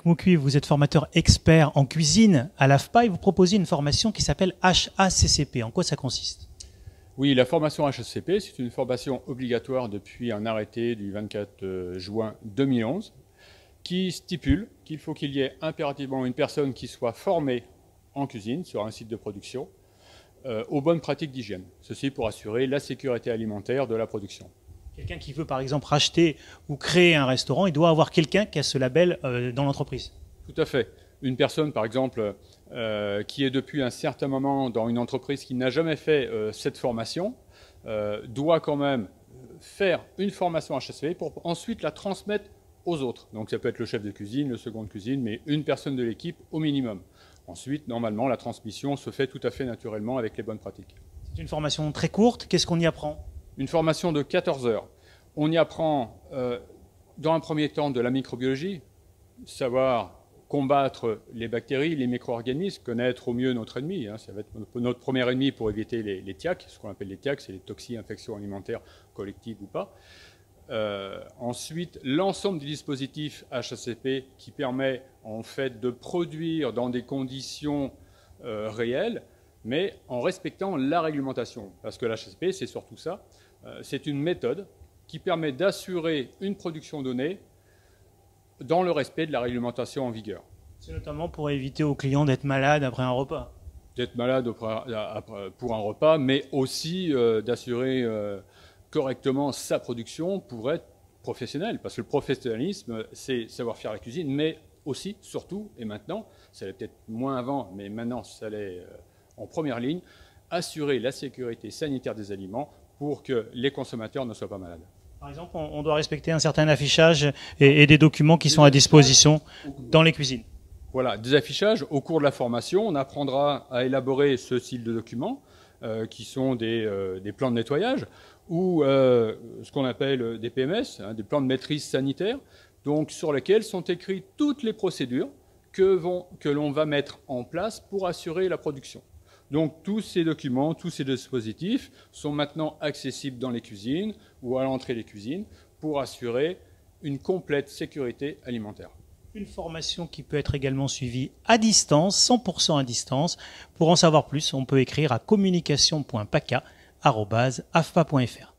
Eric Moucuy, vous êtes formateur expert en cuisine à l'AFPA et vous proposez une formation qui s'appelle HACCP. En quoi ça consiste? Oui, la formation HACCP, c'est une formation obligatoire depuis un arrêté du 24 juin 2011 qui stipule qu'il faut qu'il y ait impérativement une personne qui soit formée en cuisine sur un site de production aux bonnes pratiques d'hygiène. Ceci pour assurer la sécurité alimentaire de la production. Quelqu'un qui veut par exemple racheter ou créer un restaurant, il doit avoir quelqu'un qui a ce label dans l'entreprise. Tout à fait. Une personne par exemple qui est depuis un certain moment dans une entreprise qui n'a jamais fait cette formation doit quand même faire une formation HACCP pour ensuite la transmettre aux autres. Donc ça peut être le chef de cuisine, le second de cuisine, mais une personne de l'équipe au minimum. Ensuite, normalement, la transmission se fait tout à fait naturellement avec les bonnes pratiques. C'est une formation très courte. Qu'est-ce qu'on y apprend? Une formation de 14 heures. On y apprend, dans un premier temps, de la microbiologie, savoir combattre les bactéries, les micro-organismes, connaître au mieux notre ennemi. Ça va être notre premier ennemi pour éviter les TIAC. Ce qu'on appelle les TIAC, c'est les toxiques infections alimentaires collectives ou pas. Ensuite, l'ensemble du dispositif HACCP qui permet en fait de produire dans des conditions réelles, mais en respectant la réglementation. Parce que l'HACCP, c'est surtout ça. C'est une méthode qui permet d'assurer une production donnée dans le respect de la réglementation en vigueur. C'est notamment pour éviter aux clients d'être malades après un repas. D'être malade pour un repas, mais aussi d'assurer correctement sa production pour être professionnel. Parce que le professionnalisme, c'est savoir faire la cuisine, mais aussi, surtout, et maintenant, ça l'est peut-être moins avant, mais maintenant, ça l'est en première ligne, assurer la sécurité sanitaire des aliments pour que les consommateurs ne soient pas malades. Par exemple, on doit respecter un certain affichage et des documents qui sont à disposition dans les cuisines. Voilà, des affichages. Au cours de la formation, on apprendra à élaborer ce style de documents qui sont des plans de nettoyage ou ce qu'on appelle des PMS, des plans de maîtrise sanitaire, donc sur lesquels sont écrites toutes les procédures que l'on va mettre en place pour assurer la production. Donc tous ces documents, tous ces dispositifs sont maintenant accessibles dans les cuisines ou à l'entrée des cuisines pour assurer une complète sécurité alimentaire. Une formation qui peut être également suivie à distance, 100% à distance. Pour en savoir plus, on peut écrire à communication.paca@afpa.fr.